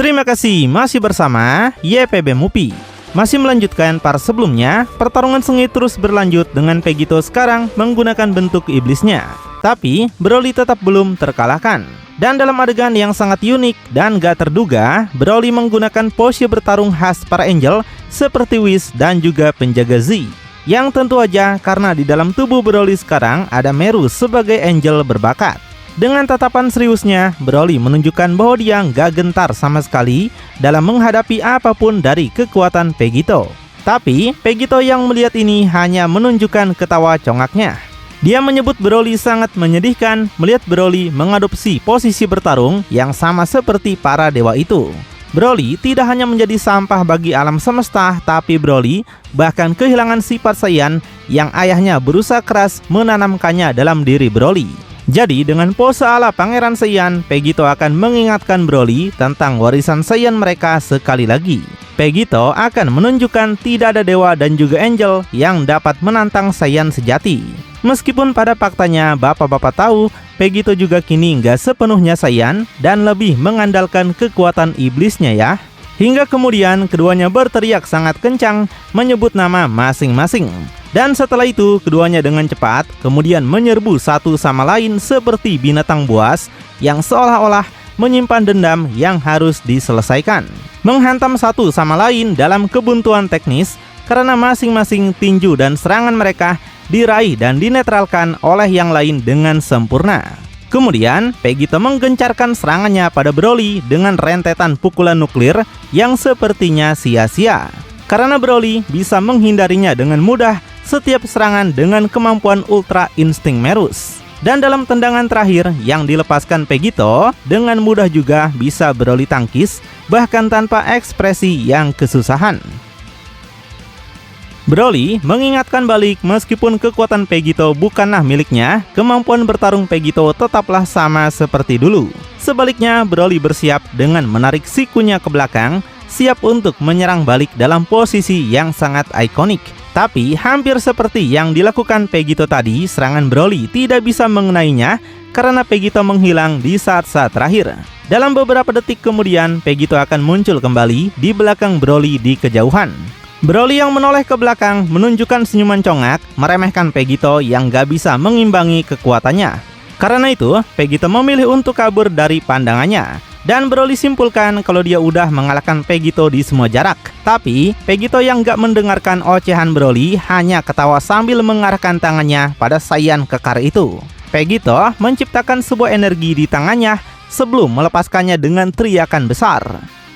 Terima kasih masih bersama YPB Mupi. Masih melanjutkan part sebelumnya, pertarungan sengit terus berlanjut dengan Vegito sekarang menggunakan bentuk iblisnya. Tapi Broly tetap belum terkalahkan. Dan dalam adegan yang sangat unik dan gak terduga, Broly menggunakan pose bertarung khas para angel seperti Whis dan juga penjaga Z. Yang tentu aja karena di dalam tubuh Broly sekarang ada Meru sebagai angel berbakat. Dengan tatapan seriusnya, Broly menunjukkan bahwa dia gak gentar sama sekali dalam menghadapi apapun dari kekuatan Vegito. Tapi Vegito yang melihat ini hanya menunjukkan ketawa congaknya. Dia menyebut Broly sangat menyedihkan melihat Broly mengadopsi posisi bertarung yang sama seperti para dewa itu. Broly tidak hanya menjadi sampah bagi alam semesta, tapi Broly bahkan kehilangan sifat Saiyan yang ayahnya berusaha keras menanamkannya dalam diri Broly. Jadi dengan pose ala Pangeran Saiyan, Vegito akan mengingatkan Broly tentang warisan Saiyan mereka sekali lagi. Vegito akan menunjukkan tidak ada dewa dan juga angel yang dapat menantang Saiyan sejati. Meskipun pada faktanya bapak-bapak tahu, Vegito juga kini nggak sepenuhnya Saiyan dan lebih mengandalkan kekuatan iblisnya ya. Hingga kemudian keduanya berteriak sangat kencang menyebut nama masing-masing. Dan setelah itu keduanya dengan cepat kemudian menyerbu satu sama lain seperti binatang buas yang seolah-olah menyimpan dendam yang harus diselesaikan. Menghantam satu sama lain dalam kebuntuan teknis karena masing-masing tinju dan serangan mereka diraih dan dinetralkan oleh yang lain dengan sempurna. Kemudian Vegito menggencarkan serangannya pada Broly dengan rentetan pukulan nuklir yang sepertinya sia-sia. Karena Broly bisa menghindarinya dengan mudah setiap serangan dengan kemampuan Ultra Insting Merus. Dan dalam tendangan terakhir yang dilepaskan Vegito, dengan mudah juga bisa Broly tangkis, bahkan tanpa ekspresi yang kesusahan. Broly mengingatkan balik meskipun kekuatan Vegito bukanlah miliknya, kemampuan bertarung Vegito tetaplah sama seperti dulu. Sebaliknya, Broly bersiap dengan menarik sikunya ke belakang, siap untuk menyerang balik dalam posisi yang sangat ikonik. Tapi hampir seperti yang dilakukan Vegito tadi, serangan Broly tidak bisa mengenainya karena Vegito menghilang di saat-saat terakhir. Dalam beberapa detik kemudian, Vegito akan muncul kembali di belakang Broly di kejauhan. Broly yang menoleh ke belakang menunjukkan senyuman congak, meremehkan Vegito yang gak bisa mengimbangi kekuatannya. Karena itu, Vegito memilih untuk kabur dari pandangannya. Dan Broly simpulkan kalau dia udah mengalahkan Vegito di semua jarak. Tapi Vegito yang gak mendengarkan ocehan Broly hanya ketawa sambil mengarahkan tangannya pada Saiyan kekar itu. Vegito menciptakan sebuah energi di tangannya sebelum melepaskannya dengan teriakan besar,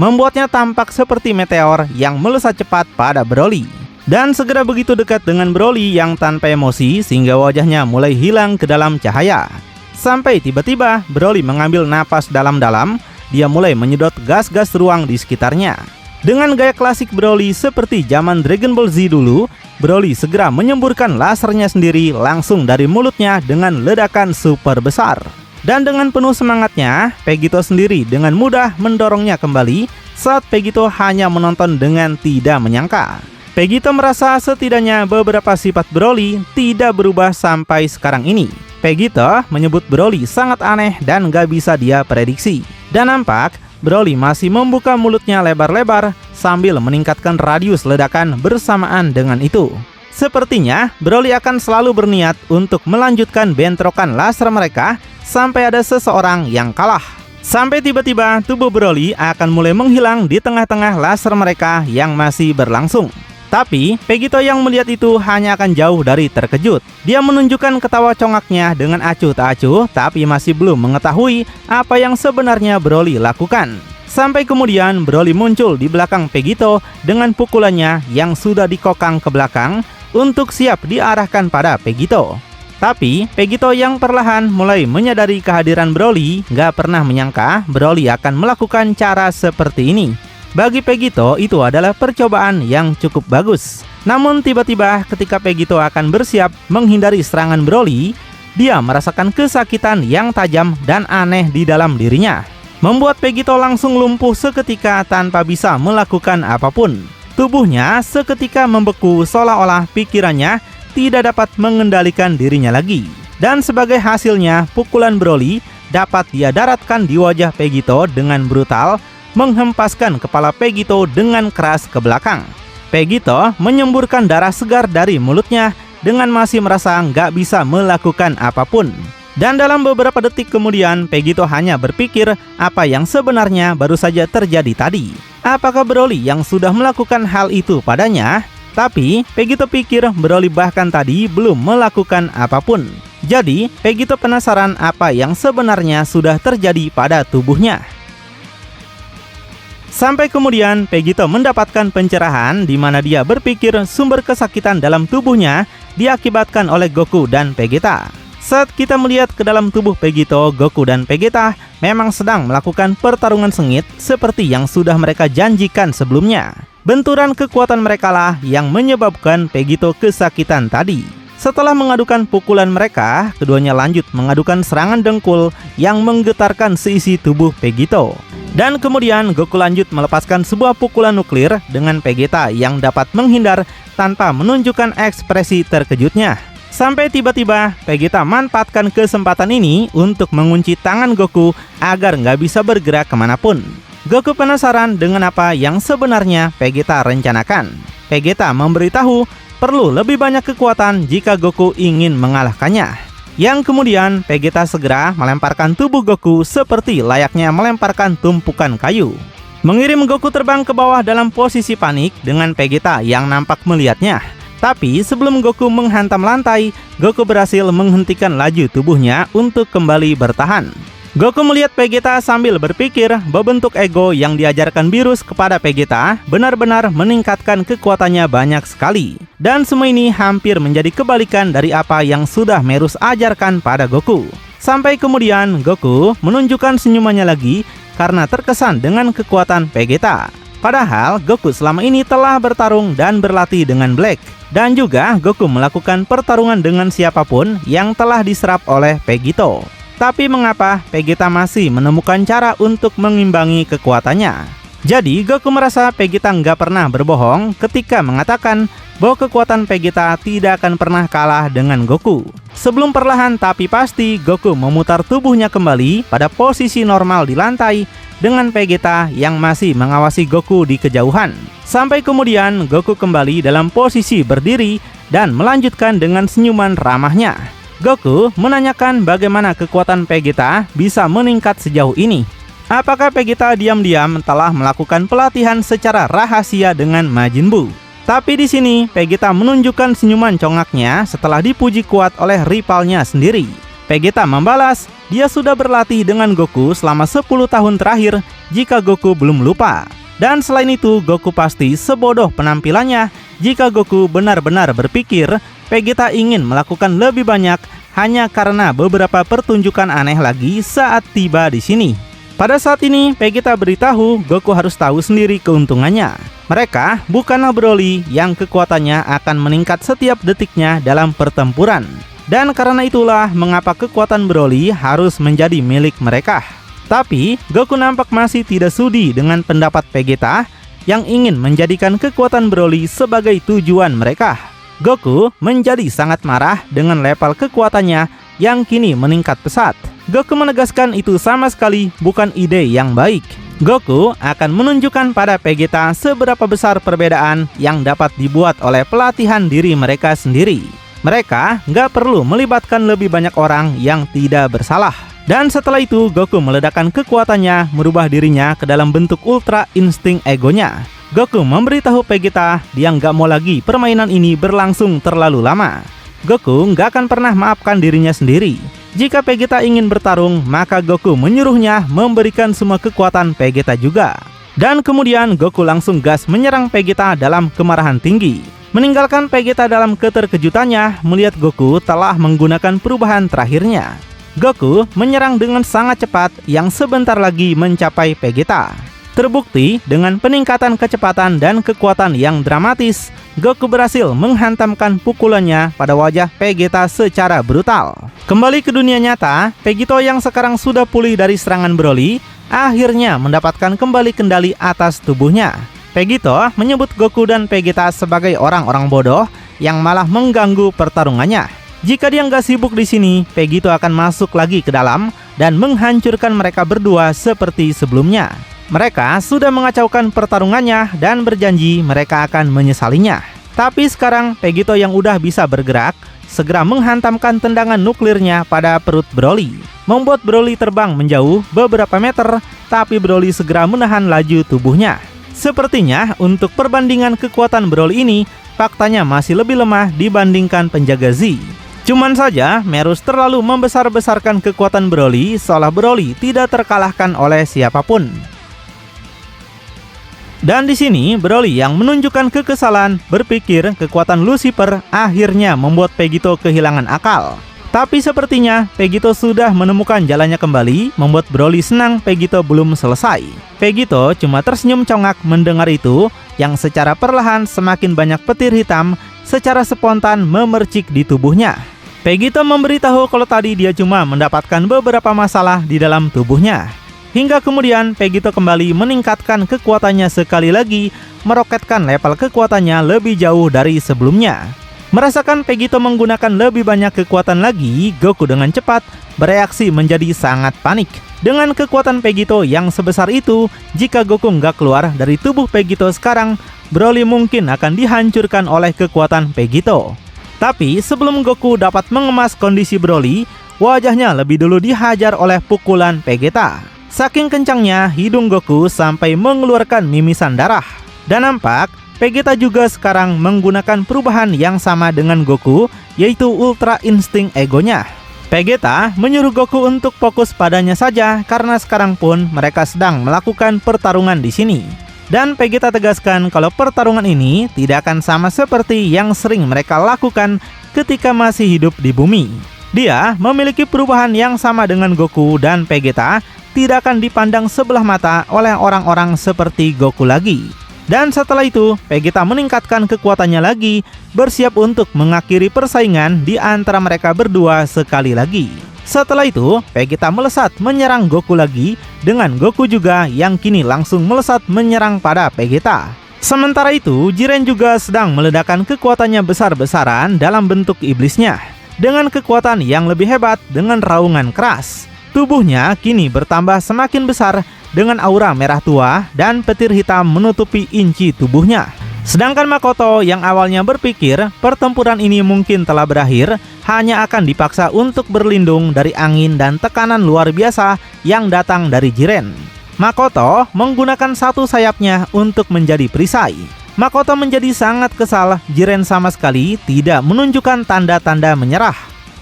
membuatnya tampak seperti meteor yang melesat cepat pada Broly. Dan segera begitu dekat dengan Broly yang tanpa emosi sehingga wajahnya mulai hilang ke dalam cahaya. Sampai tiba-tiba Broly mengambil napas dalam-dalam. Dia mulai menyedot gas-gas ruang di sekitarnya. Dengan gaya klasik Broly seperti zaman Dragon Ball Z dulu, Broly segera menyemburkan lasernya sendiri langsung dari mulutnya dengan ledakan super besar. Dan dengan penuh semangatnya, Vegito sendiri dengan mudah mendorongnya kembali saat Vegito hanya menonton dengan tidak menyangka. Vegito merasa setidaknya beberapa sifat Broly tidak berubah sampai sekarang ini. Vegito menyebut Broly sangat aneh dan gak bisa dia prediksi. Dan nampak Broly masih membuka mulutnya lebar-lebar sambil meningkatkan radius ledakan bersamaan dengan itu. Sepertinya Broly akan selalu berniat untuk melanjutkan bentrokan laser mereka sampai ada seseorang yang kalah. Sampai tiba-tiba tubuh Broly akan mulai menghilang di tengah-tengah laser mereka yang masih berlangsung. Tapi Vegito yang melihat itu hanya akan jauh dari terkejut. Dia menunjukkan ketawa congaknya dengan acuh tak acuh, tapi masih belum mengetahui apa yang sebenarnya Broly lakukan. Sampai kemudian Broly muncul di belakang Vegito dengan pukulannya yang sudah dikokang ke belakang untuk siap diarahkan pada Vegito. Tapi Vegito yang perlahan mulai menyadari kehadiran Broly gak pernah menyangka Broly akan melakukan cara seperti ini. Bagi Vegito itu adalah percobaan yang cukup bagus. Namun tiba-tiba ketika Vegito akan bersiap menghindari serangan Broly, dia merasakan kesakitan yang tajam dan aneh di dalam dirinya, membuat Vegito langsung lumpuh seketika tanpa bisa melakukan apapun. Tubuhnya seketika membeku seolah-olah pikirannya tidak dapat mengendalikan dirinya lagi. Dan sebagai hasilnya, pukulan Broly dapat dia daratkan di wajah Vegito dengan brutal, menghempaskan kepala Vegito dengan keras ke belakang. Vegito menyemburkan darah segar dari mulutnya dengan masih merasa nggak bisa melakukan apapun. Dan dalam beberapa detik kemudian, Vegito hanya berpikir apa yang sebenarnya baru saja terjadi tadi. Apakah Broly yang sudah melakukan hal itu padanya? Tapi Vegito pikir Broly bahkan tadi belum melakukan apapun. Jadi Vegito penasaran apa yang sebenarnya sudah terjadi pada tubuhnya. Sampai kemudian Vegito mendapatkan pencerahan di mana dia berpikir sumber kesakitan dalam tubuhnya diakibatkan oleh Goku dan Vegeta. Saat kita melihat ke dalam tubuh Vegito, Goku dan Vegeta memang sedang melakukan pertarungan sengit seperti yang sudah mereka janjikan sebelumnya. Benturan kekuatan mereka lah yang menyebabkan Vegito kesakitan tadi. Setelah mengadukan pukulan mereka, keduanya lanjut mengadukan serangan dengkul yang menggetarkan seisi tubuh Vegito. Dan kemudian Goku lanjut melepaskan sebuah pukulan nuklir dengan Vegeta yang dapat menghindar tanpa menunjukkan ekspresi terkejutnya. Sampai tiba-tiba Vegeta manfaatkan kesempatan ini untuk mengunci tangan Goku agar nggak bisa bergerak kemanapun. Goku penasaran dengan apa yang sebenarnya Vegeta rencanakan. Vegeta memberitahu perlu lebih banyak kekuatan jika Goku ingin mengalahkannya. Yang kemudian Vegeta segera melemparkan tubuh Goku seperti layaknya melemparkan tumpukan kayu, mengirim Goku terbang ke bawah dalam posisi panik dengan Vegeta yang nampak melihatnya. Tapi sebelum Goku menghantam lantai, Goku berhasil menghentikan laju tubuhnya untuk kembali bertahan. Goku melihat Vegeta sambil berpikir bentuk ego yang diajarkan Beerus kepada Vegeta benar-benar meningkatkan kekuatannya banyak sekali. Dan semua ini hampir menjadi kebalikan dari apa yang sudah Merus ajarkan pada Goku. Sampai kemudian Goku menunjukkan senyumannya lagi karena terkesan dengan kekuatan Vegeta. Padahal Goku selama ini telah bertarung dan berlatih dengan Black. Dan juga Goku melakukan pertarungan dengan siapapun yang telah diserap oleh Vegito. Tapi mengapa Vegeta masih menemukan cara untuk mengimbangi kekuatannya? Jadi Goku merasa Vegeta nggak pernah berbohong ketika mengatakan bahwa kekuatan Vegeta tidak akan pernah kalah dengan Goku. Sebelum perlahan tapi pasti Goku memutar tubuhnya kembali pada posisi normal di lantai dengan Vegeta yang masih mengawasi Goku di kejauhan. Sampai kemudian Goku kembali dalam posisi berdiri dan melanjutkan dengan senyuman ramahnya. Goku menanyakan bagaimana kekuatan Vegeta bisa meningkat sejauh ini. Apakah Vegeta diam-diam telah melakukan pelatihan secara rahasia dengan Majin Buu? Tapi di sini Vegeta menunjukkan senyuman congaknya setelah dipuji kuat oleh rivalnya sendiri. Vegeta membalas, dia sudah berlatih dengan Goku selama 10 tahun terakhir jika Goku belum lupa. Dan selain itu, Goku pasti sebodoh penampilannya jika Goku benar-benar berpikir Vegeta ingin melakukan lebih banyak hanya karena beberapa pertunjukan aneh lagi saat tiba di sini. Pada saat ini, Vegeta beritahu Goku harus tahu sendiri keuntungannya. Mereka bukanlah Broly yang kekuatannya akan meningkat setiap detiknya dalam pertempuran. Dan karena itulah mengapa kekuatan Broly harus menjadi milik mereka. Tapi Goku nampak masih tidak sudi dengan pendapat Vegeta yang ingin menjadikan kekuatan Broly sebagai tujuan mereka. Goku menjadi sangat marah dengan level kekuatannya yang kini meningkat pesat. Goku menegaskan itu sama sekali bukan ide yang baik. Goku akan menunjukkan pada Vegeta seberapa besar perbedaan yang dapat dibuat oleh pelatihan diri mereka sendiri. Mereka nggak perlu melibatkan lebih banyak orang yang tidak bersalah. Dan setelah itu Goku meledakkan kekuatannya merubah dirinya ke dalam bentuk ultra insting egonya. Goku memberitahu Vegeta dia nggak mau lagi permainan ini berlangsung terlalu lama. Goku nggak akan pernah maafkan dirinya sendiri. Jika Vegeta ingin bertarung, maka Goku menyuruhnya memberikan semua kekuatan Vegeta juga. Dan kemudian Goku langsung gas menyerang Vegeta dalam kemarahan tinggi. Meninggalkan Vegeta dalam keterkejutannya melihat Goku telah menggunakan perubahan terakhirnya. Goku menyerang dengan sangat cepat yang sebentar lagi mencapai Vegeta. Terbukti dengan peningkatan kecepatan dan kekuatan yang dramatis, Goku berhasil menghantamkan pukulannya pada wajah Vegeta secara brutal. Kembali ke dunia nyata, Vegito yang sekarang sudah pulih dari serangan Broly, akhirnya mendapatkan kembali kendali atas tubuhnya. Vegito menyebut Goku dan Vegeta sebagai orang-orang bodoh yang malah mengganggu pertarungannya. Jika dia nggak sibuk di sini, Vegito akan masuk lagi ke dalam dan menghancurkan mereka berdua seperti sebelumnya. Mereka sudah mengacaukan pertarungannya dan berjanji mereka akan menyesalinya. Tapi sekarang Vegito yang udah bisa bergerak segera menghantamkan tendangan nuklirnya pada perut Broly, membuat Broly terbang menjauh beberapa meter, tapi Broly segera menahan laju tubuhnya. Sepertinya untuk perbandingan kekuatan Broly ini, faktanya masih lebih lemah dibandingkan penjaga Z. Cuman saja, Merus terlalu membesar-besarkan kekuatan Broly, seolah Broly tidak terkalahkan oleh siapapun. Dan di sini Broly yang menunjukkan kekesalan berpikir kekuatan Lucifer akhirnya membuat Vegito kehilangan akal. Tapi sepertinya Vegito sudah menemukan jalannya kembali, membuat Broly senang Vegito belum selesai. Vegito cuma tersenyum congak mendengar itu, yang secara perlahan semakin banyak petir hitam secara spontan memercik di tubuhnya. Vegito memberitahu kalau tadi dia cuma mendapatkan beberapa masalah di dalam tubuhnya. Hingga kemudian Vegito kembali meningkatkan kekuatannya sekali lagi, meroketkan level kekuatannya lebih jauh dari sebelumnya. Merasakan Vegito menggunakan lebih banyak kekuatan lagi, Goku dengan cepat bereaksi menjadi sangat panik. Dengan kekuatan Vegito yang sebesar itu, jika Goku nggak keluar dari tubuh Vegito sekarang, Broly mungkin akan dihancurkan oleh kekuatan Vegito. Tapi sebelum Goku dapat mengemas kondisi Broly, wajahnya lebih dulu dihajar oleh pukulan Vegeta. Saking kencangnya hidung Goku sampai mengeluarkan mimisan darah. Dan nampak Vegeta juga sekarang menggunakan perubahan yang sama dengan Goku, yaitu Ultra Insting egonya. Vegeta menyuruh Goku untuk fokus padanya saja karena sekarang pun mereka sedang melakukan pertarungan di sini. Dan Vegeta tegaskan kalau pertarungan ini tidak akan sama seperti yang sering mereka lakukan ketika masih hidup di bumi. Dia memiliki perubahan yang sama dengan Goku dan Vegeta tidak akan dipandang sebelah mata oleh orang-orang seperti Goku lagi. Dan setelah itu, Vegeta meningkatkan kekuatannya lagi, bersiap untuk mengakhiri persaingan di antara mereka berdua sekali lagi. Setelah itu, Vegeta melesat menyerang Goku lagi, dengan Goku juga yang kini langsung melesat menyerang pada Vegeta. Sementara itu, Jiren juga sedang meledakkan kekuatannya besar-besaran dalam bentuk iblisnya, dengan kekuatan yang lebih hebat dengan raungan keras. Tubuhnya kini bertambah semakin besar dengan aura merah tua dan petir hitam menutupi inci tubuhnya. Sedangkan Makoto yang awalnya berpikir pertempuran ini mungkin telah berakhir, hanya akan dipaksa untuk berlindung dari angin dan tekanan luar biasa yang datang dari Jiren. Makoto menggunakan satu sayapnya untuk menjadi perisai. Makoto menjadi sangat kesal Jiren sama sekali tidak menunjukkan tanda-tanda menyerah.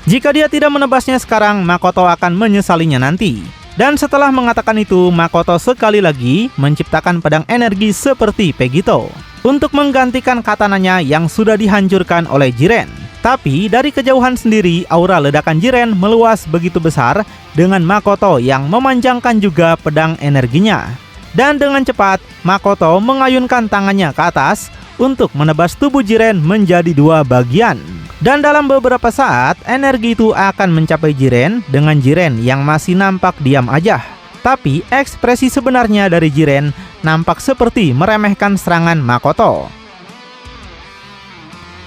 Jika dia tidak menebasnya sekarang, Makoto akan menyesalinya nanti. Dan setelah mengatakan itu, Makoto sekali lagi menciptakan pedang energi seperti Vegito untuk menggantikan katananya yang sudah dihancurkan oleh Jiren. Tapi dari kejauhan sendiri, aura ledakan Jiren meluas begitu besar dengan Makoto yang memanjangkan juga pedang energinya. Dan dengan cepat, Makoto mengayunkan tangannya ke atas untuk menebas tubuh Jiren menjadi dua bagian. Dan dalam beberapa saat, energi itu akan mencapai Jiren dengan Jiren yang masih nampak diam aja. Tapi ekspresi sebenarnya dari Jiren nampak seperti meremehkan serangan Makoto.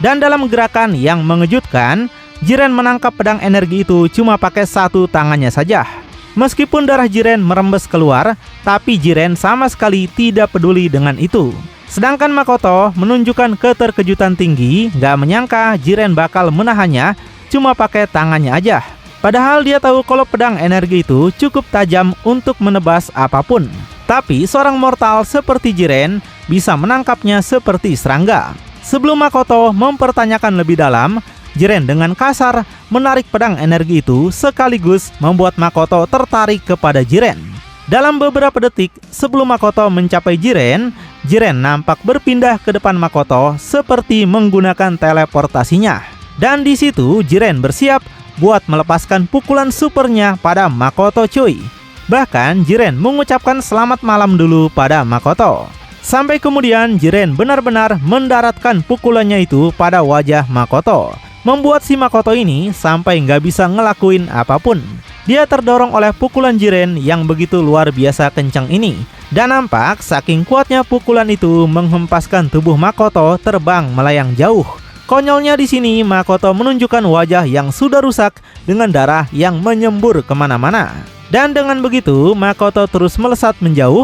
Dan dalam gerakan yang mengejutkan, Jiren menangkap pedang energi itu cuma pakai satu tangannya saja. Meskipun darah Jiren merembes keluar, tapi Jiren sama sekali tidak peduli dengan itu. Sedangkan Makoto menunjukkan keterkejutan tinggi, gak menyangka Jiren bakal menahannya cuma pakai tangannya aja. Padahal dia tahu kalau pedang energi itu cukup tajam untuk menebas apapun. Tapi seorang mortal seperti Jiren bisa menangkapnya seperti serangga. Sebelum Makoto mempertanyakan lebih dalam, Jiren dengan kasar menarik pedang energi itu sekaligus membuat Makoto tertarik kepada Jiren. Dalam beberapa detik sebelum Makoto mencapai Jiren, Jiren nampak berpindah ke depan Makoto seperti menggunakan teleportasinya. Dan di situ Jiren bersiap buat melepaskan pukulan supernya pada Makoto cuy. Bahkan Jiren mengucapkan selamat malam dulu pada Makoto. Sampai kemudian Jiren benar-benar mendaratkan pukulannya itu pada wajah Makoto, membuat si Makoto ini sampai nggak bisa ngelakuin apapun. Dia terdorong oleh pukulan Jiren yang begitu luar biasa kencang ini. Dan nampak saking kuatnya pukulan itu menghempaskan tubuh Makoto terbang melayang jauh. Konyolnya di sini Makoto menunjukkan wajah yang sudah rusak dengan darah yang menyembur kemana-mana. Dan dengan begitu Makoto terus melesat menjauh.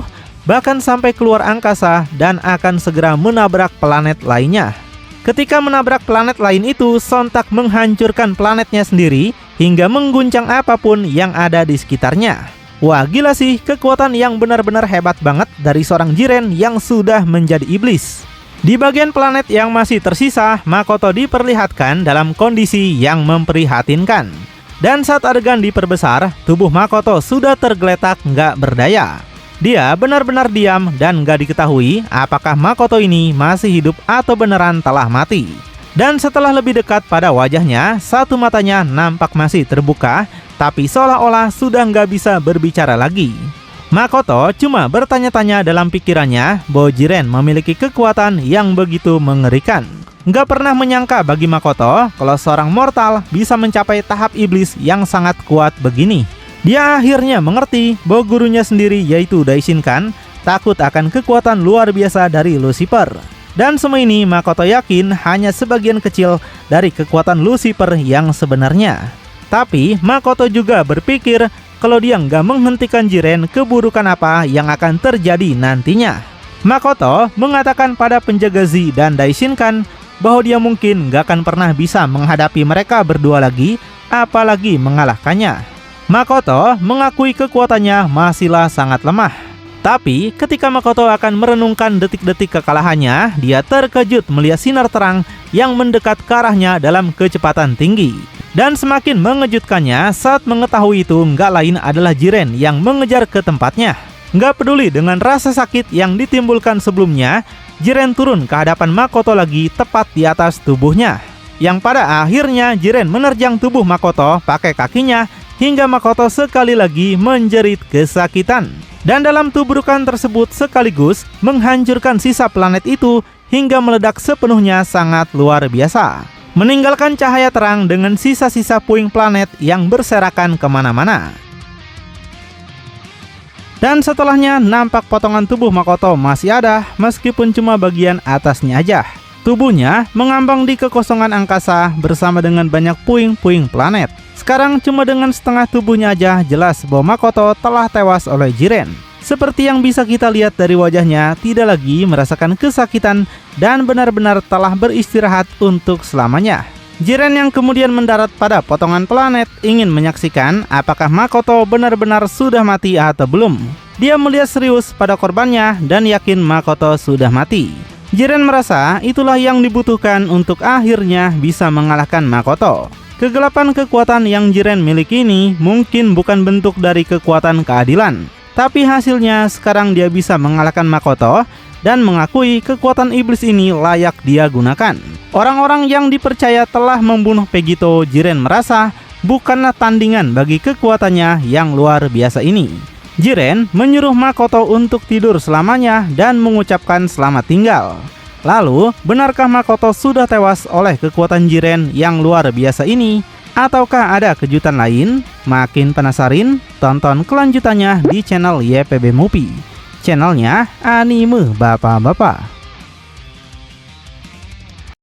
bahkan sampai keluar angkasa dan akan segera menabrak planet lainnya. Ketika menabrak planet lain itu, sontak menghancurkan planetnya sendiri hingga mengguncang apapun yang ada di sekitarnya. Wah, gila sih, kekuatan yang benar-benar hebat banget dari seorang Jiren yang sudah menjadi iblis. Di bagian planet yang masih tersisa, Makoto diperlihatkan dalam kondisi yang memprihatinkan. Dan saat adegan diperbesar, tubuh Makoto sudah tergeletak nggak berdaya. Dia benar-benar diam dan nggak diketahui apakah Makoto ini masih hidup atau beneran telah mati. Dan setelah lebih dekat pada wajahnya, satu matanya nampak masih terbuka, tapi seolah-olah sudah nggak bisa berbicara lagi. Makoto cuma bertanya-tanya dalam pikirannya bahwa Jiren memiliki kekuatan yang begitu mengerikan. Nggak pernah menyangka bagi Makoto kalau seorang mortal bisa mencapai tahap iblis yang sangat kuat begini. Dia akhirnya mengerti bahwa gurunya sendiri yaitu Daishinkan takut akan kekuatan luar biasa dari Lucifer. Dan semua ini Makoto yakin hanya sebagian kecil dari kekuatan Lucifer yang sebenarnya. Tapi Makoto juga berpikir kalau dia nggak menghentikan Jiren, keburukan apa yang akan terjadi nantinya. Makoto mengatakan pada penjaga Z dan Daishinkan bahwa dia mungkin nggak akan pernah bisa menghadapi mereka berdua lagi, apalagi mengalahkannya. Makoto mengakui kekuatannya masihlah sangat lemah. Tapi ketika Makoto akan merenungkan detik-detik kekalahannya, dia terkejut melihat sinar terang yang mendekat ke arahnya dalam kecepatan tinggi. Dan semakin mengejutkannya saat mengetahui itu nggak lain adalah Jiren yang mengejar ke tempatnya. Nggak peduli dengan rasa sakit yang ditimbulkan sebelumnya, Jiren turun ke hadapan Makoto lagi tepat di atas tubuhnya. Yang pada akhirnya Jiren menerjang tubuh Makoto pakai kakinya hingga Makoto sekali lagi menjerit kesakitan. Dan dalam tubrukan tersebut sekaligus menghancurkan sisa planet itu hingga meledak sepenuhnya sangat luar biasa, meninggalkan cahaya terang dengan sisa-sisa puing planet yang berserakan kemana-mana. Dan setelahnya nampak potongan tubuh Makoto masih ada meskipun cuma bagian atasnya aja. Tubuhnya mengambang di kekosongan angkasa bersama dengan banyak puing-puing planet. Sekarang cuma dengan setengah tubuhnya aja jelas bahwa Makoto telah tewas oleh Jiren. Seperti yang bisa kita lihat dari wajahnya, tidak lagi merasakan kesakitan dan benar-benar telah beristirahat untuk selamanya. Jiren yang kemudian mendarat pada potongan planet ingin menyaksikan apakah Makoto benar-benar sudah mati atau belum. Dia melihat serius pada korbannya dan yakin Makoto sudah mati. Jiren merasa itulah yang dibutuhkan untuk akhirnya bisa mengalahkan Makoto. Kegelapan kekuatan yang Jiren miliki ini mungkin bukan bentuk dari kekuatan keadilan, tapi hasilnya sekarang dia bisa mengalahkan Makoto dan mengakui kekuatan iblis ini layak dia gunakan. Orang-orang yang dipercaya telah membunuh Pegito, Jiren merasa bukanlah tandingan bagi kekuatannya yang luar biasa ini. Jiren menyuruh Makoto untuk tidur selamanya dan mengucapkan selamat tinggal. Lalu, benarkah Makoto sudah tewas oleh kekuatan Jiren yang luar biasa ini? Ataukah ada kejutan lain? Makin penasaran? Tonton kelanjutannya di channel YPB Movie. Channelnya anime bapak-bapak.